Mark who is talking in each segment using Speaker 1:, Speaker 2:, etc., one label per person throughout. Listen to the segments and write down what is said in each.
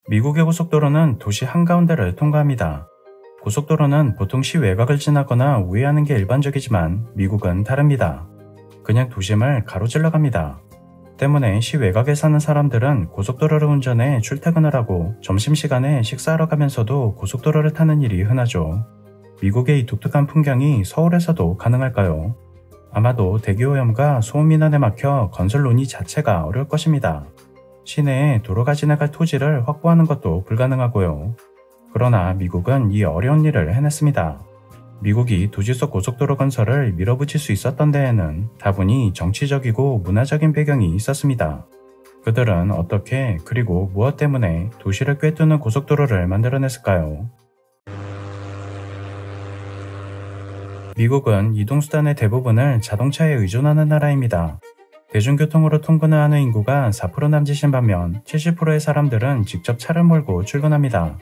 Speaker 1: 미국의 고속도로는 도시 한가운데를 통과합니다. 고속도로는 보통 시 외곽을 지나거나 우회하는 게 일반적이지만 미국은 다릅니다. 그냥 도심을 가로질러 갑니다. 때문에 시 외곽에 사는 사람들은 고속도로를 운전해 출퇴근을 하고 점심시간에 식사하러 가면서도 고속도로를 타는 일이 흔하죠. 미국의 이 독특한 풍경이 서울에서도 가능할까요? 아마도 대기오염과 소음민원에 막혀 건설 논의 자체가 어려울 것입니다. 시내에 도로가 지나갈 토지를 확보하는 것도 불가능하고요. 그러나 미국은 이 어려운 일을 해냈습니다. 미국이 도시 속 고속도로 건설을 밀어붙일 수 있었던 데에는 다분히 정치적이고 문화적인 배경이 있었습니다. 그들은 어떻게 그리고 무엇 때문에 도시를 꿰뚫는 고속도로를 만들어냈을까요? 미국은 이동수단의 대부분을 자동차에 의존하는 나라입니다. 대중교통으로 통근을 하는 인구가 4% 남짓인 반면 70%의 사람들은 직접 차를 몰고 출근합니다.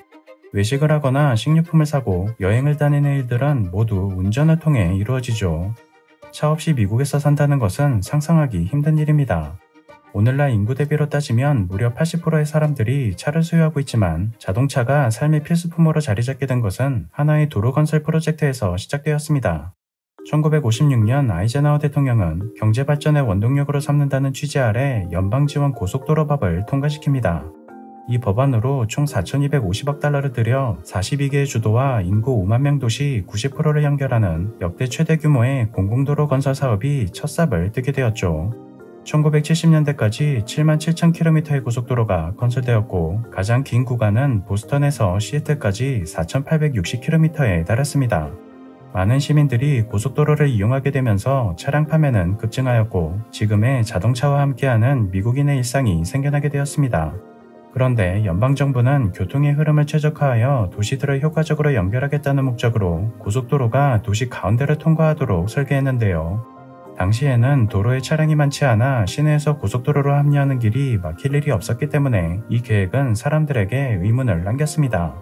Speaker 1: 외식을 하거나 식료품을 사고 여행을 다니는 일들은 모두 운전을 통해 이루어지죠. 차 없이 미국에서 산다는 것은 상상하기 힘든 일입니다. 오늘날 인구 대비로 따지면 무려 80%의 사람들이 차를 소유하고 있지만 자동차가 삶의 필수품으로 자리 잡게 된 것은 하나의 도로 건설 프로젝트에서 시작되었습니다. 1956년 아이젠하워 대통령은 경제발전의 원동력으로 삼는다는 취지 아래 연방지원 고속도로법을 통과시킵니다. 이 법안으로 총 4,250억 달러를 들여 42개의 주도와 인구 5만 명 도시 90%를 연결하는 역대 최대 규모의 공공도로 건설 사업이 첫 삽을 뜨게 되었죠. 1970년대까지 7만 7천 킬로미터의 고속도로가 건설되었고 가장 긴 구간은 보스턴에서 시애틀까지 4,860킬로미터에 달했습니다. 많은 시민들이 고속도로를 이용하게 되면서 차량 판매는 급증하였고 지금의 자동차와 함께하는 미국인의 일상이 생겨나게 되었습니다. 그런데 연방정부는 교통의 흐름을 최적화하여 도시들을 효과적으로 연결하겠다는 목적으로 고속도로가 도시 가운데를 통과하도록 설계했는데요. 당시에는 도로에 차량이 많지 않아 시내에서 고속도로로 합류하는 길이 막힐 일이 없었기 때문에 이 계획은 사람들에게 의문을 남겼습니다.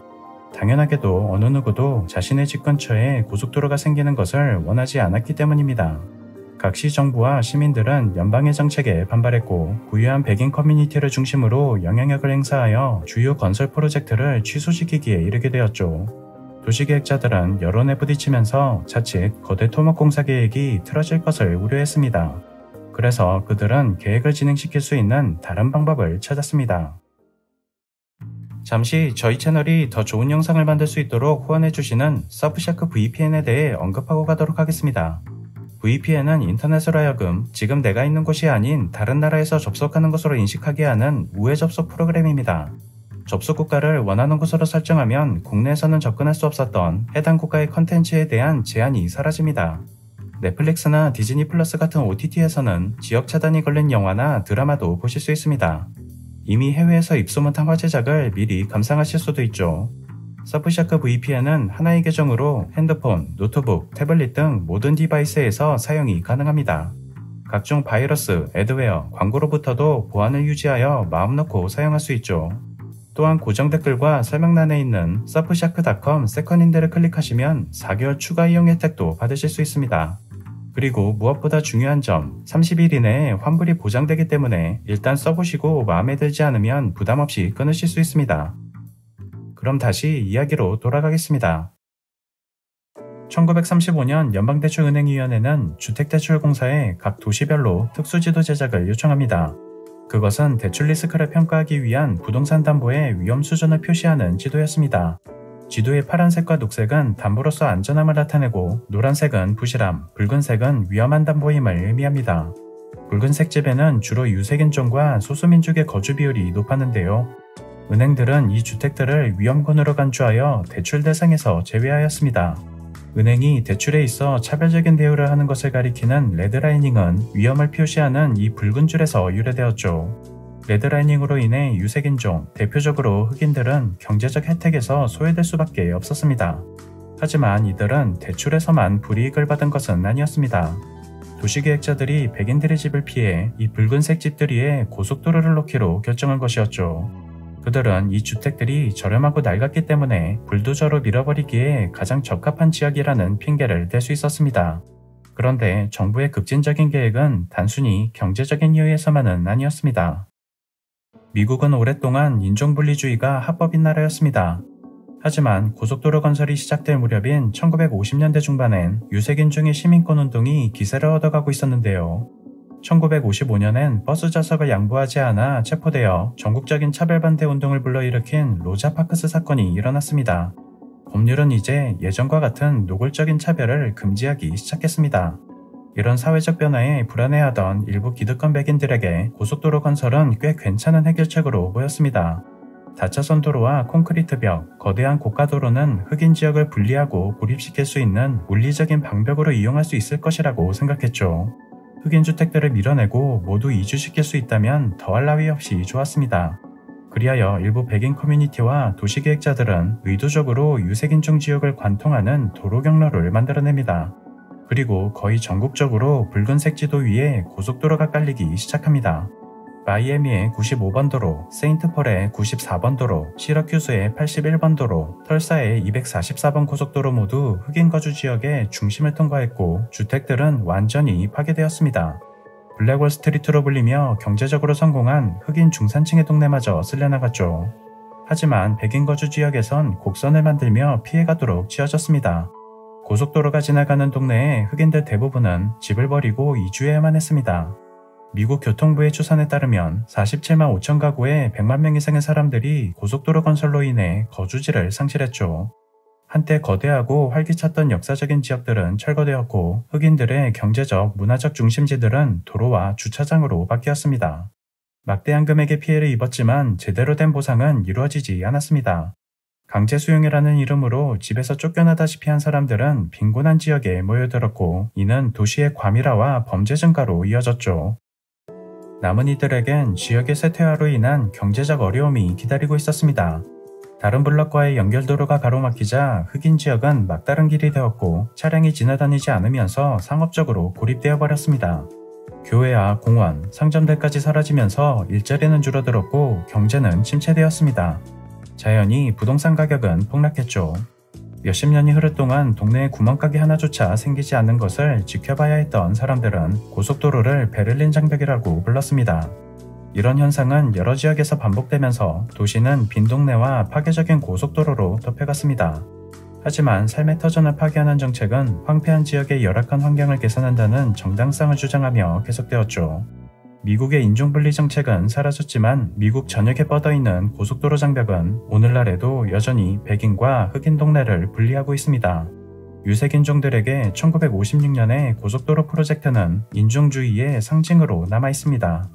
Speaker 1: 당연하게도 어느 누구도 자신의 집 근처에 고속도로가 생기는 것을 원하지 않았기 때문입니다. 각 시 정부와 시민들은 연방의 정책에 반발했고 부유한 백인 커뮤니티를 중심으로 영향력을 행사하여 주요 건설 프로젝트를 취소시키기에 이르게 되었죠. 도시계획자들은 여론에 부딪히면서 자칫 거대 토목공사 계획이 틀어질 것을 우려했습니다. 그래서 그들은 계획을 진행시킬 수 있는 다른 방법을 찾았습니다. 잠시 저희 채널이 더 좋은 영상을 만들 수 있도록 후원해주시는 서프샤크 VPN에 대해 언급하고 가도록 하겠습니다. VPN은 인터넷으로 하여금 지금 내가 있는 곳이 아닌 다른 나라에서 접속하는 것으로 인식하게 하는 우회 접속 프로그램입니다. 접속 국가를 원하는 곳으로 설정하면 국내에서는 접근할 수 없었던 해당 국가의 컨텐츠에 대한 제한이 사라집니다. 넷플릭스나 디즈니 플러스 같은 OTT에서는 지역 차단이 걸린 영화나 드라마도 보실 수 있습니다. 이미 해외에서 입소문탄 화제작을 미리 감상하실 수도 있죠. 서프샤크 VPN은 하나의 계정으로 핸드폰, 노트북, 태블릿 등 모든 디바이스에서 사용이 가능합니다. 각종 바이러스, 애드웨어, 광고로부터도 보안을 유지하여 마음 놓고 사용할 수 있죠. 또한 고정 댓글과 설명란에 있는 surfshark.com 세컨인들을 클릭하시면 4개월 추가 이용 혜택도 받으실 수 있습니다. 그리고 무엇보다 중요한 점, 30일 이내에 환불이 보장되기 때문에 일단 써보시고 마음에 들지 않으면 부담없이 끊으실 수 있습니다. 그럼 다시 이야기로 돌아가겠습니다. 1935년 연방대출은행위원회는 주택대출공사에 각 도시별로 특수지도 제작을 요청합니다. 그것은 대출 리스크를 평가하기 위한 부동산 담보의 위험 수준을 표시하는 지도였습니다. 지도의 파란색과 녹색은 담보로서 안전함을 나타내고 노란색은 부실함, 붉은색은 위험한 담보임을 의미합니다. 붉은색 집에는 주로 유색인종과 소수민족의 거주 비율이 높았는데요. 은행들은 이 주택들을 위험군으로 간주하여 대출 대상에서 제외하였습니다. 은행이 대출에 있어 차별적인 대우를 하는 것을 가리키는 레드라이닝은 위험을 표시하는 이 붉은 줄에서 유래되었죠. 레드라이닝으로 인해 유색인종, 대표적으로 흑인들은 경제적 혜택에서 소외될 수밖에 없었습니다. 하지만 이들은 대출에서만 불이익을 받은 것은 아니었습니다. 도시계획자들이 백인들의 집을 피해 이 붉은색 집들 위에 고속도로를 놓기로 결정한 것이었죠. 그들은 이 주택들이 저렴하고 낡았기 때문에 불도저로 밀어버리기에 가장 적합한 지역이라는 핑계를 댈 수 있었습니다. 그런데 정부의 급진적인 계획은 단순히 경제적인 이유에서만은 아니었습니다. 미국은 오랫동안 인종분리주의가 합법인 나라였습니다. 하지만 고속도로 건설이 시작될 무렵인 1950년대 중반엔 유색인종의 시민권운동이 기세를 얻어가고 있었는데요. 1955년엔 버스 좌석을 양보하지 않아 체포되어 전국적인 차별반대 운동을 불러일으킨 로자 파크스 사건이 일어났습니다. 법률은 이제 예전과 같은 노골적인 차별을 금지하기 시작했습니다. 이런 사회적 변화에 불안해하던 일부 기득권 백인들에게 고속도로 건설은 꽤 괜찮은 해결책으로 보였습니다. 다차선 도로와 콘크리트 벽, 거대한 고가도로는 흑인 지역을 분리하고 고립시킬 수 있는 물리적인 방벽으로 이용할 수 있을 것이라고 생각했죠. 흑인 주택들을 밀어내고 모두 이주시킬 수 있다면 더할 나위 없이 좋았습니다. 그리하여 일부 백인 커뮤니티와 도시계획자들은 의도적으로 유색인종 지역을 관통하는 도로 경로를 만들어냅니다. 그리고 거의 전국적으로 붉은색 지도 위에 고속도로가 깔리기 시작합니다. 마이애미의 95번 도로, 세인트폴의 94번 도로, 시러큐스의 81번 도로, 털사의 244번 고속도로 모두 흑인 거주 지역의 중심을 통과했고 주택들은 완전히 파괴되었습니다. 블랙월 스트리트로 불리며 경제적으로 성공한 흑인 중산층의 동네마저 쓸려나갔죠. 하지만 백인 거주 지역에선 곡선을 만들며 피해가도록 지어졌습니다. 고속도로가 지나가는 동네의 흑인들 대부분은 집을 버리고 이주해야만 했습니다. 미국 교통부의 추산에 따르면 47만 5천 가구의 100만 명 이상의 사람들이 고속도로 건설로 인해 거주지를 상실했죠. 한때 거대하고 활기찼던 역사적인 지역들은 철거되었고 흑인들의 경제적, 문화적 중심지들은 도로와 주차장으로 바뀌었습니다. 막대한 금액의 피해를 입었지만 제대로 된 보상은 이루어지지 않았습니다. 강제 수용이라는 이름으로 집에서 쫓겨나다시피 한 사람들은 빈곤한 지역에 모여들었고 이는 도시의 과밀화와 범죄 증가로 이어졌죠. 남은 이들에겐 지역의 쇠퇴화로 인한 경제적 어려움이 기다리고 있었습니다. 다른 블럭과의 연결도로가 가로막히자 흑인 지역은 막다른 길이 되었고 차량이 지나다니지 않으면서 상업적으로 고립되어 버렸습니다. 교회와 공원, 상점들까지 사라지면서 일자리는 줄어들었고 경제는 침체되었습니다. 자연히 부동산 가격은 폭락했죠. 몇십 년이 흐를 동안 동네에 구멍가게 하나조차 생기지 않는 것을 지켜봐야 했던 사람들은 고속도로를 베를린 장벽이라고 불렀습니다. 이런 현상은 여러 지역에서 반복되면서 도시는 빈 동네와 파괴적인 고속도로로 덮여갔습니다. 하지만 삶의 터전을 파괴하는 정책은 황폐한 지역의 열악한 환경을 개선한다는 정당성을 주장하며 계속되었죠. 미국의 인종분리 정책은 사라졌지만 미국 전역에 뻗어있는 고속도로 장벽은 오늘날에도 여전히 백인과 흑인 동네를 분리하고 있습니다. 유색인종들에게 1956년의 고속도로 프로젝트는 인종주의의 상징으로 남아있습니다.